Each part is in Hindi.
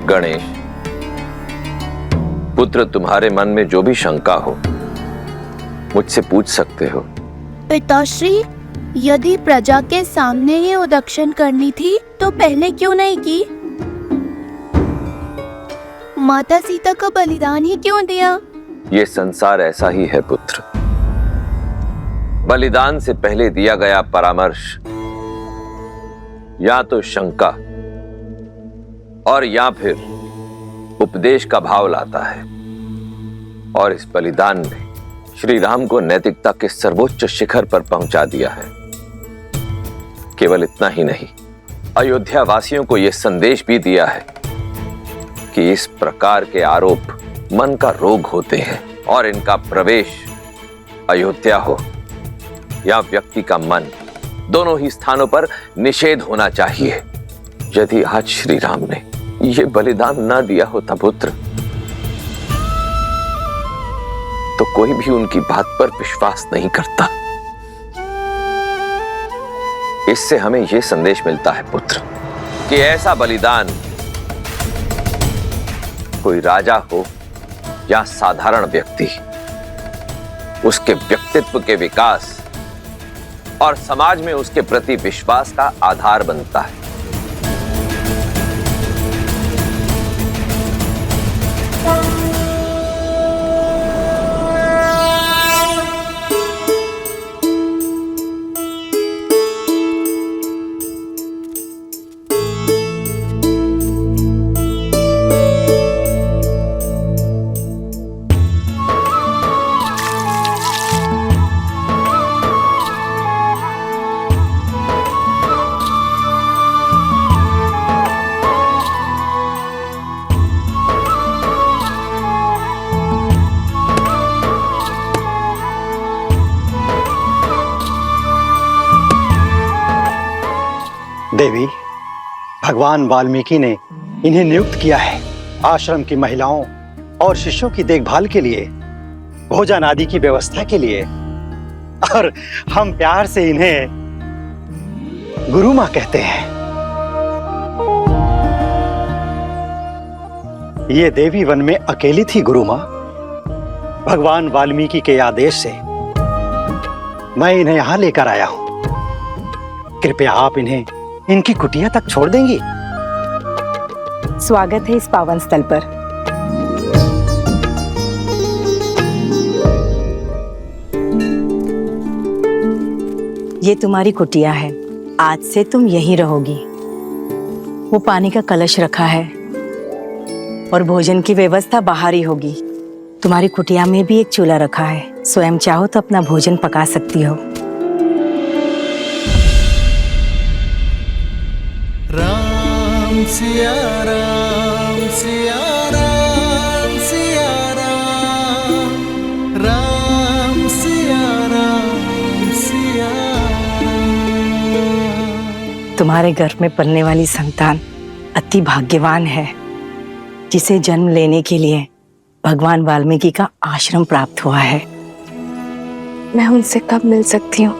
गणेश, पुत्र, तुम्हारे मन में जो भी शंका हो मुझसे पूछ सकते हो। पिताश्री, यदि प्रजा के सामने ये उदक्षिण करनी थी तो पहले क्यों नहीं की? माता सीता का बलिदान ही क्यों दिया? ये संसार ऐसा ही है पुत्र। बलिदान से पहले दिया गया परामर्श या तो शंका और या फिर उपदेश का भाव लाता है, और इस बलिदान ने श्री राम को नैतिकता के सर्वोच्च शिखर पर पहुंचा दिया है। केवल इतना ही नहीं, अयोध्या वासियों को यह संदेश भी दिया है कि इस प्रकार के आरोप मन का रोग होते हैं और इनका प्रवेश अयोध्या हो या व्यक्ति का मन, दोनों ही स्थानों पर निषेध होना चाहिए। यदि आज श्री राम ने यह बलिदान न दिया होता पुत्र, तो कोई भी उनकी बात पर विश्वास नहीं करता। इससे हमें यह संदेश मिलता है पुत्र कि ऐसा बलिदान कोई राजा हो या साधारण व्यक्ति, उसके व्यक्तित्व के विकास और समाज में उसके प्रति विश्वास का आधार बनता है। देवी, भगवान वाल्मीकि ने इन्हें नियुक्त किया है आश्रम की महिलाओं और शिष्यों की देखभाल के लिए, भोजन आदि की व्यवस्था के लिए, और हम प्यार से इन्हें गुरु मां कहते हैं। ये देवी वन में अकेली थी गुरु मां। भगवान वाल्मीकि के आदेश से मैं इन्हें यहां लेकर आया हूं। कृपया आप इन्हें इनकी कुटिया तक छोड़ देंगी? स्वागत है इस पावन स्थल पर। ये तुम्हारी कुटिया है, आज से तुम यहीं रहोगी। वो पानी का कलश रखा है और भोजन की व्यवस्था बाहर ही होगी। तुम्हारी कुटिया में भी एक चूल्हा रखा है, स्वयं चाहो तो अपना भोजन पका सकती हो। राम सिया राम सिया राम सिया राम, राम सिया राम सिया राम। तुम्हारे घर में पलने वाली संतान अति भाग्यवान है, जिसे जन्म लेने के लिए भगवान वाल्मीकि का आश्रम प्राप्त हुआ है। मैं उनसे कब मिल सकती हूँ?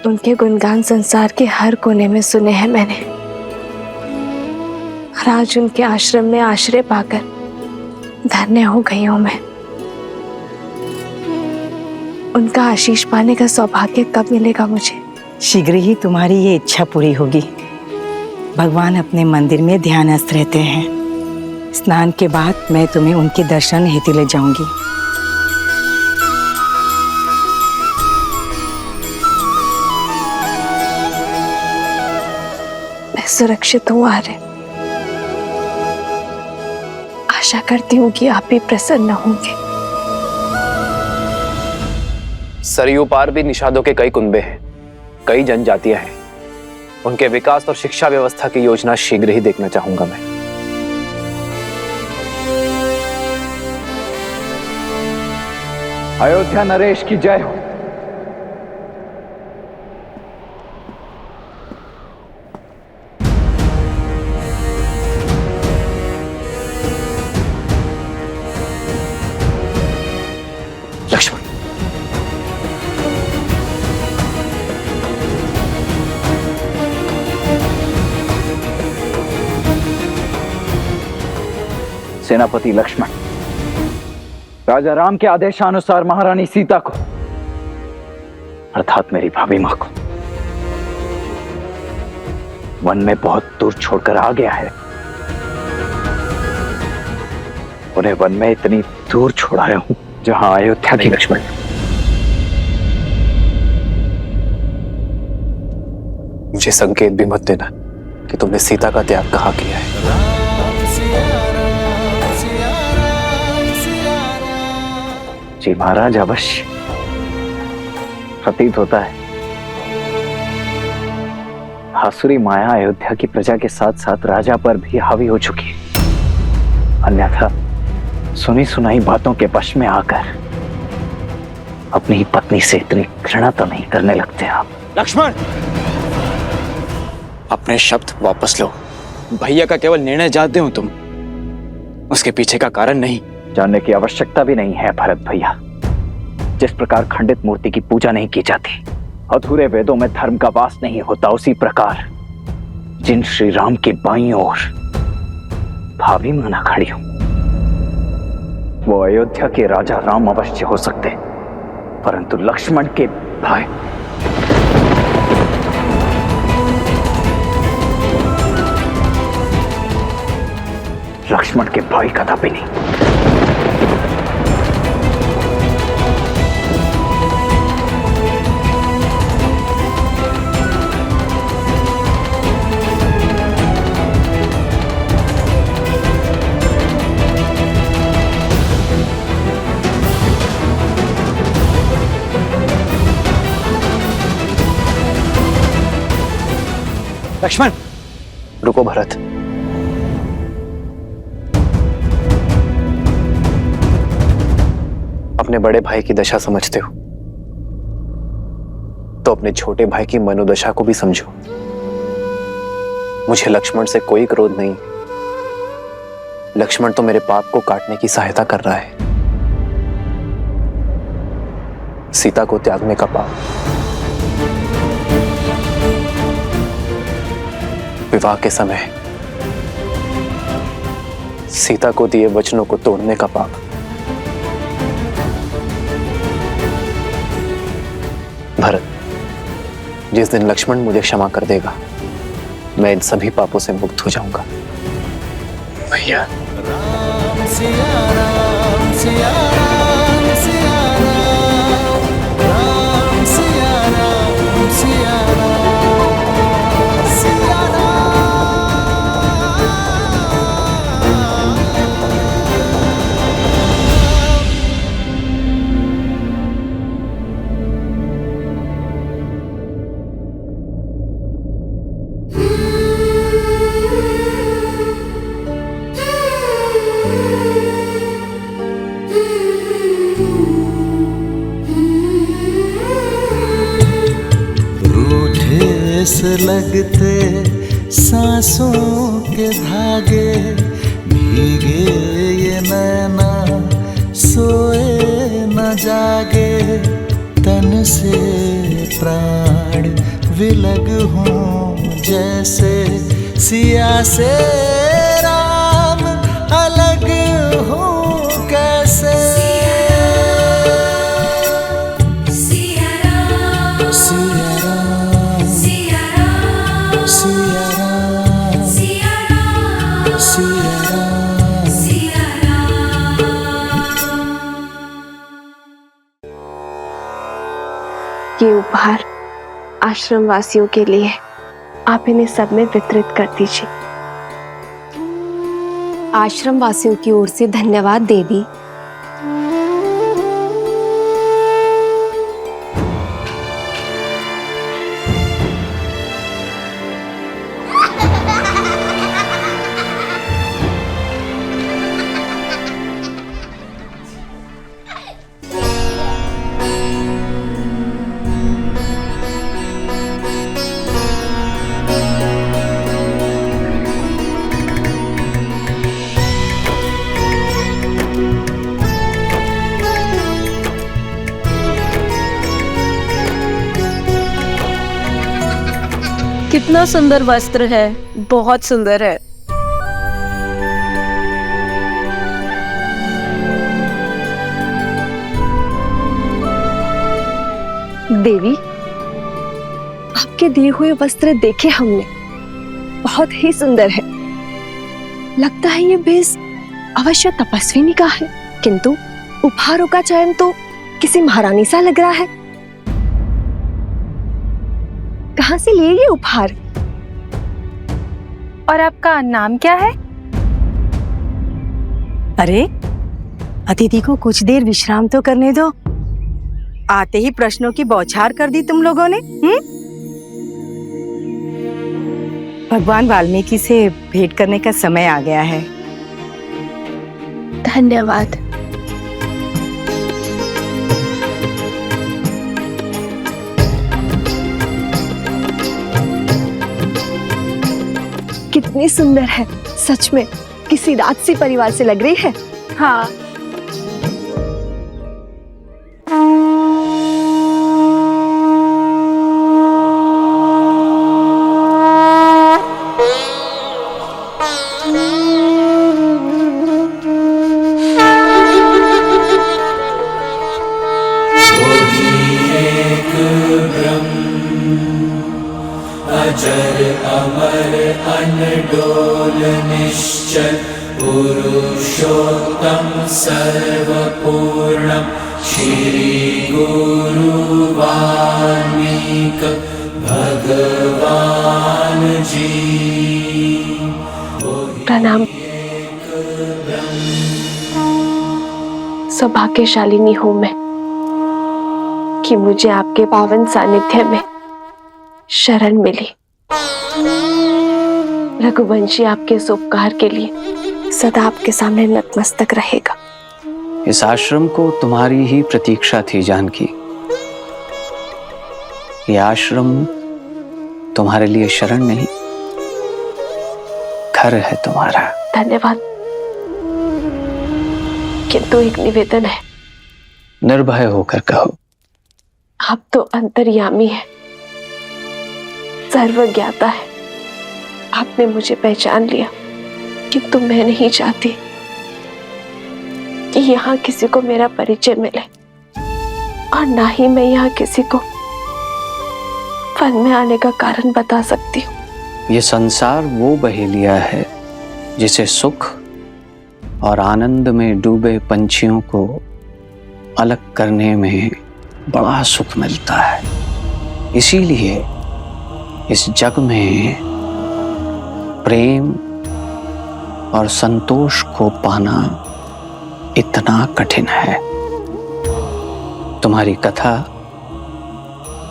उनके गुणगान संसार के हर कोने में सुने हैं मैंने, और आज उनके आश्रम में आश्रय पाकर धन्य हो गई हूँ मैं। उनका आशीष पाने का सौभाग्य कब मिलेगा मुझे? शीघ्र ही तुम्हारी ये इच्छा पूरी होगी। भगवान अपने मंदिर में ध्यानस्थ रहते हैं। स्नान के बाद मैं तुम्हें उनके दर्शन हेतु ले जाऊंगी। मैं सुरक्षित हूँ आर्य। आशा करती हूँ कि आप भी प्रसन्न होंगे। सरयू पार भी निषादों के कई कुनबे हैं, कई जनजातियां हैं। उनके विकास और शिक्षा व्यवस्था की योजना शीघ्र ही देखना चाहूंगा मैं। अयोध्या नरेश की जय हो। लक्ष्मण, सेनापति लक्ष्मण राजा राम के आदेशानुसार महारानी सीता को अर्थात मेरी भाभी मां को वन में बहुत दूर छोड़कर आ गया है। उन्हें वन में इतनी दूर छोड़ाया हूं जहां अयोध्या की। लक्ष्मण, मुझे संकेत भी मत देना कि तुमने सीता का त्याग कहाँ किया है। जी महाराज, अवश्य प्रतीत होता है आसुरी माया अयोध्या की प्रजा के साथ साथ राजा पर भी हावी हो चुकी है। अन्यथा सुनी सुनाई बातों के वश में आकर अपनी ही पत्नी से इतनी घृणा तो नहीं करने लगते आप। लक्ष्मण, अपने शब्द वापस लो। भैया का केवल निर्णय जानते हो तुम, उसके पीछे का कारण नहीं। जानने की आवश्यकता भी नहीं है भरत भैया। जिस प्रकार खंडित मूर्ति की पूजा नहीं की जाती, अधूरे वेदों में धर्म का वास नहीं होता, उसी प्रकार जिन श्री राम की बाईं ओर भाभी माना खड़ी हूं, वो अयोध्या के राजा राम अवश्य हो सकते, परंतु लक्ष्मण के भाई कदापि नहीं। लक्ष्मण, रुको भरत। अपने बड़े भाई की दशा समझते हो तो अपने छोटे भाई की मनोदशा को भी समझो। मुझे लक्ष्मण से कोई क्रोध नहीं। लक्ष्मण तो मेरे पाप को काटने की सहायता कर रहा है। सीता को त्यागने का पाप, विवाह के समय सीता को दिए वचनों को तोड़ने का पाप, भरत, जिस दिन लक्ष्मण मुझे क्षमा कर देगा, मैं इन सभी पापों से मुक्त हो जाऊंगा। भैया, राम सिया राम सिया राम सिया राम, राम सिया राम सिया राम सिया राम। से लगते सांसों के धागे, भीगे ये नैना सोए न जागे, तन से प्राण विलग हों जैसे सिया से राम अलग हों कैसे। ये उपहार आश्रम वासियों के लिए, आप इन्हें सब में वितरित कर दीजिए। आश्रम वासियों की ओर से धन्यवाद देवी। कितना सुंदर वस्त्र है, बहुत सुंदर है। देवी, आपके दिए हुए वस्त्र देखे हमने, बहुत ही सुंदर है। लगता है ये भेष अवश्य तपस्विनी का है, किंतु उपहारों का चयन तो किसी महारानी सा लग रहा है। कहां से लिए ये उपहार? और आपका नाम क्या है? अरे अतिथि को कुछ देर विश्राम तो करने दो। आते ही प्रश्नों की बौछार कर दी तुम लोगों ने। भगवान वाल्मीकि से भेंट करने का समय आ गया है। धन्यवाद। कितनी सुंदर है, सच में किसी राजसी परिवार से लग रही है। हाँ, अजर अमर अनडोल निश्चल पुरुषोत्तम सर्वपूर्णम श्री गुरु वाल्मीक भगवान जी। प्रणाम। सौभाग्यशालिनी हूं मैं कि मुझे आपके पावन सानिध्य में शरण मिली। रघुवंशी आपके इस उपकार के लिए सदा आपके सामने नतमस्तक रहेगा। इस आश्रम को तुम्हारी ही प्रतीक्षा थी जानकी। ये आश्रम तुम्हारे लिए शरण नहीं, घर है तुम्हारा। धन्यवाद, किंतु एक निवेदन है। निर्भय होकर कहो। आप तो अंतर्यामी है, सर्वज्ञाता है। आपने मुझे पहचान लिया, किंतु मैं नहीं चाहती कि यहाँ किसी को मेरा परिचय मिले, और ना ही मैं यहाँ किसी को वन में आने का कारण बता सकती हूँ। ये संसार वो बहेलिया है जिसे सुख और आनंद में डूबे पंछियों को अलग करने में बड़ा सुख मिलता है। इसीलिए इस जग में प्रेम और संतोष को पाना इतना कठिन है। तुम्हारी कथा,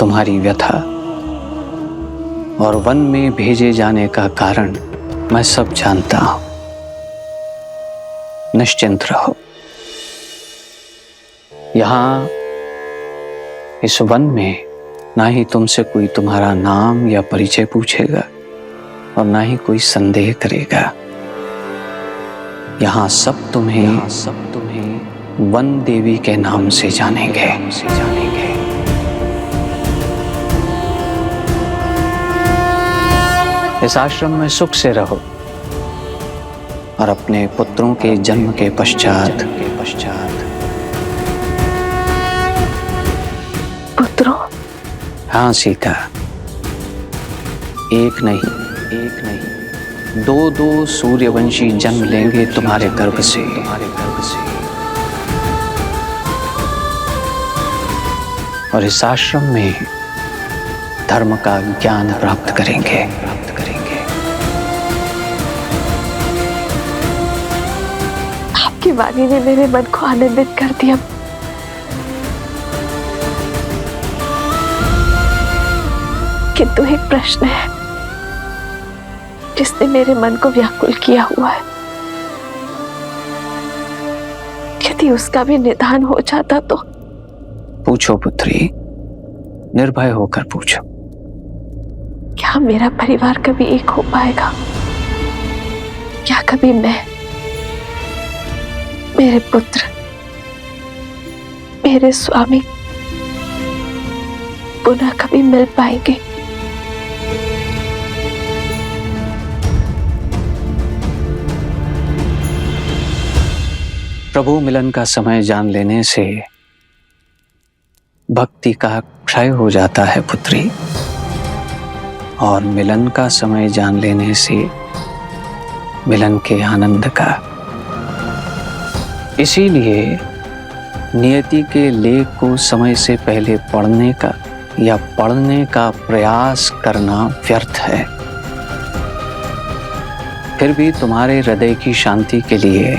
तुम्हारी व्यथा और वन में भेजे जाने का कारण मैं सब जानता हूं। निश्चिंत रहो। यहां इस वन में ना ही तुमसे कोई तुम्हारा नाम या परिचय पूछेगा और ना ही कोई संदेह करेगा। यहाँ सब तुम्हें वन देवी के नाम से जानेंगे। इस आश्रम में सुख से रहो और अपने पुत्रों के जन्म के पश्चात पुत्रों? हाँ सीता, एक नहीं दो सूर्यवंशी जन्म लेंगे तुम्हारे गर्भ से। और इस आश्रम में धर्म का ज्ञान प्राप्त करेंगे। आपकी वाणी ने मेरे मन को आनंदित कर दिया। किंतु एक प्रश्न है जिसने मेरे मन को व्याकुल किया हुआ है। यदि उसका भी निदान हो जाता तो। पूछो पुत्री, निर्भय होकर पूछो। क्या मेरा परिवार कभी एक हो पाएगा? क्या कभी मैं, मेरे पुत्र, मेरे स्वामी पुनः कभी मिल पाएंगे? प्रभु मिलन का समय जान लेने से भक्ति का क्षय हो जाता है पुत्री, और मिलन का समय जान लेने से मिलन के आनंद का। इसीलिए नियति के लेख को समय से पहले पढ़ने का या पढ़ने का प्रयास करना व्यर्थ है। फिर भी तुम्हारे हृदय की शांति के लिए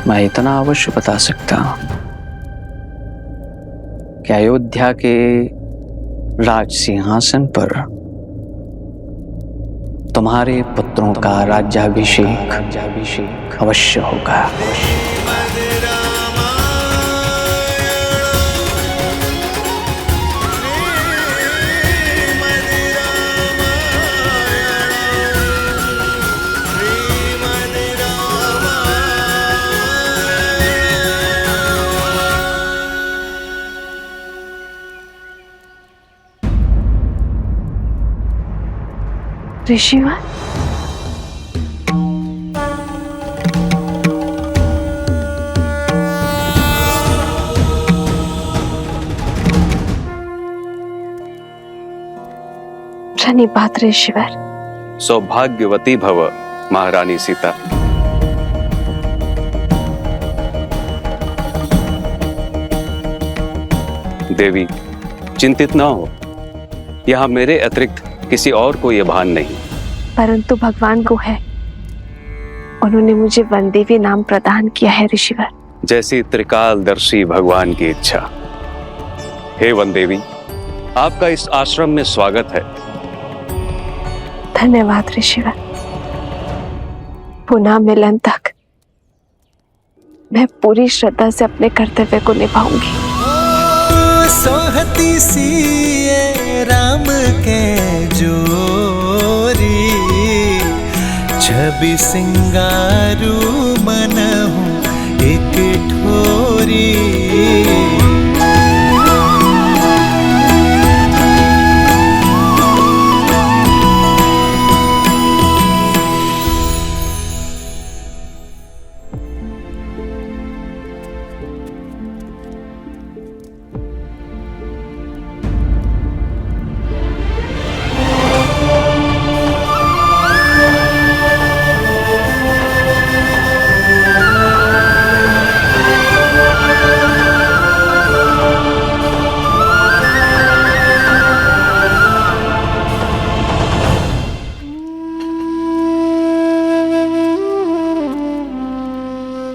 मैं इतना अवश्य बता सकता हूं कि अयोध्या के राज सिंहासन पर तुम्हारे पुत्रों का राज्याभिषेक अवश्य होगा। ऋषिवर, धन्यवाद ऋषिवर। सौभाग्यवती भव महारानी सीता। देवी चिंतित न हो, यहाँ मेरे अतिरिक्त किसी और को यह भान नहीं। परंतु भगवान को है, उन्होंने मुझे वनदेवी नाम प्रदान किया है ऋषिवर। जैसी त्रिकालदर्शी भगवान की इच्छा। हे वनदेवी, आपका इस आश्रम में स्वागत है। धन्यवाद ऋषिवर। पुनः मिलन तक मैं पूरी श्रद्धा से अपने कर्तव्य को निभाऊंगी। सोहती सी राम के जोरी, छवि सिंगारू मनहु एक ठोरी।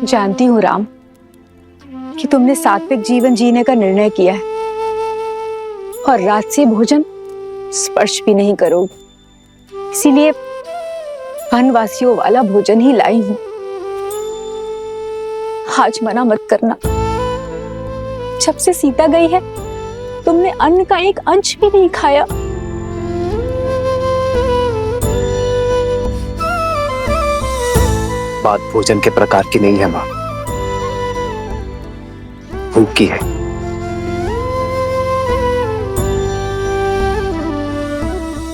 जानती हूँ राम कि तुमने सात्विक जीवन जीने का निर्णय किया है और राजसी भोजन स्पर्श भी नहीं करोगे, इसीलिए वनवासियों वाला भोजन ही लाई हूँ। आज मना मत करना। जब से सीता गई है तुमने अन्न का एक अंश भी नहीं खाया। बात भोजन के प्रकार की नहीं है मां, भूख की है।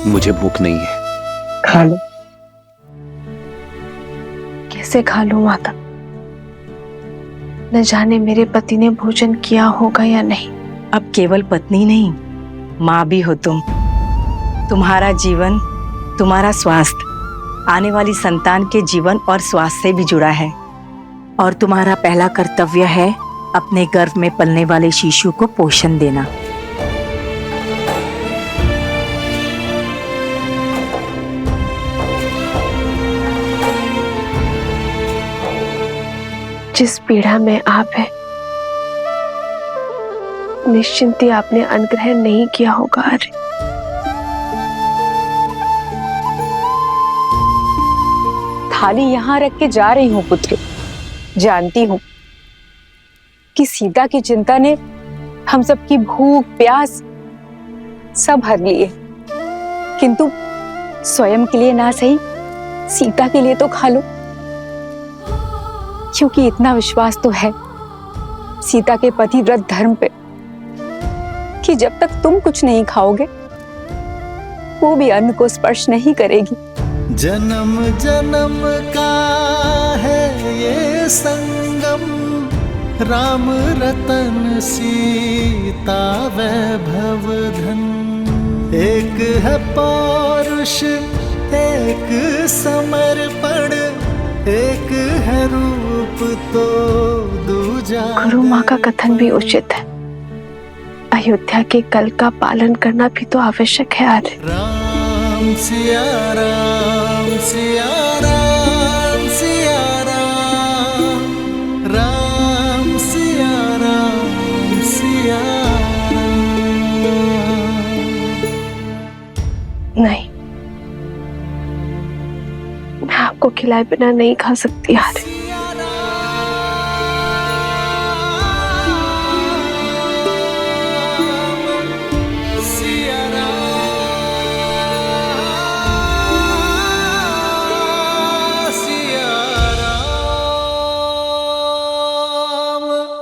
मुझे भूख नहीं है। खा लो। कैसे खा लूं माता? न जाने मेरे पति ने भोजन किया होगा या नहीं। अब केवल पत्नी नहीं, माँ भी हो तुम। तुम्हारा जीवन, तुम्हारा स्वास्थ्य आने वाली संतान के जीवन और स्वास्थ्य से भी जुड़ा है, और तुम्हारा पहला कर्तव्य है अपने गर्भ में पलने वाले शिशु को पोषण देना। जिस पीड़ा में आप हैं, निश्चिंत ही आपने अनुग्रह नहीं किया होगा। अरे थाली यहाँ रख के जा रही हूँ पुत्र। जानती हूँ कि सीता की चिंता ने हम सबकी भूख प्यास सब हर लिए, किंतु स्वयं के लिए ना सही, सीता के लिए तो खा लो, क्योंकि इतना विश्वास तो है सीता के पतिव्रत धर्म पे कि जब तक तुम कुछ नहीं खाओगे वो भी अन्न को स्पर्श नहीं करेगी। जन्म जन्म का है ये संगम, राम रतन सीता वैभव धन। एक है पौरुष एक समर्पण, एक है रूप तो दूजा। गुरु माँ का कथन भी उचित है, अयोध्या के कल का पालन करना भी तो आवश्यक है आर्य। राम सिया राम सिया राम सिया राम, राम सिया राम सिया राम। नहीं, मैं आपको खिलाए बिना नहीं खा सकती आर्य।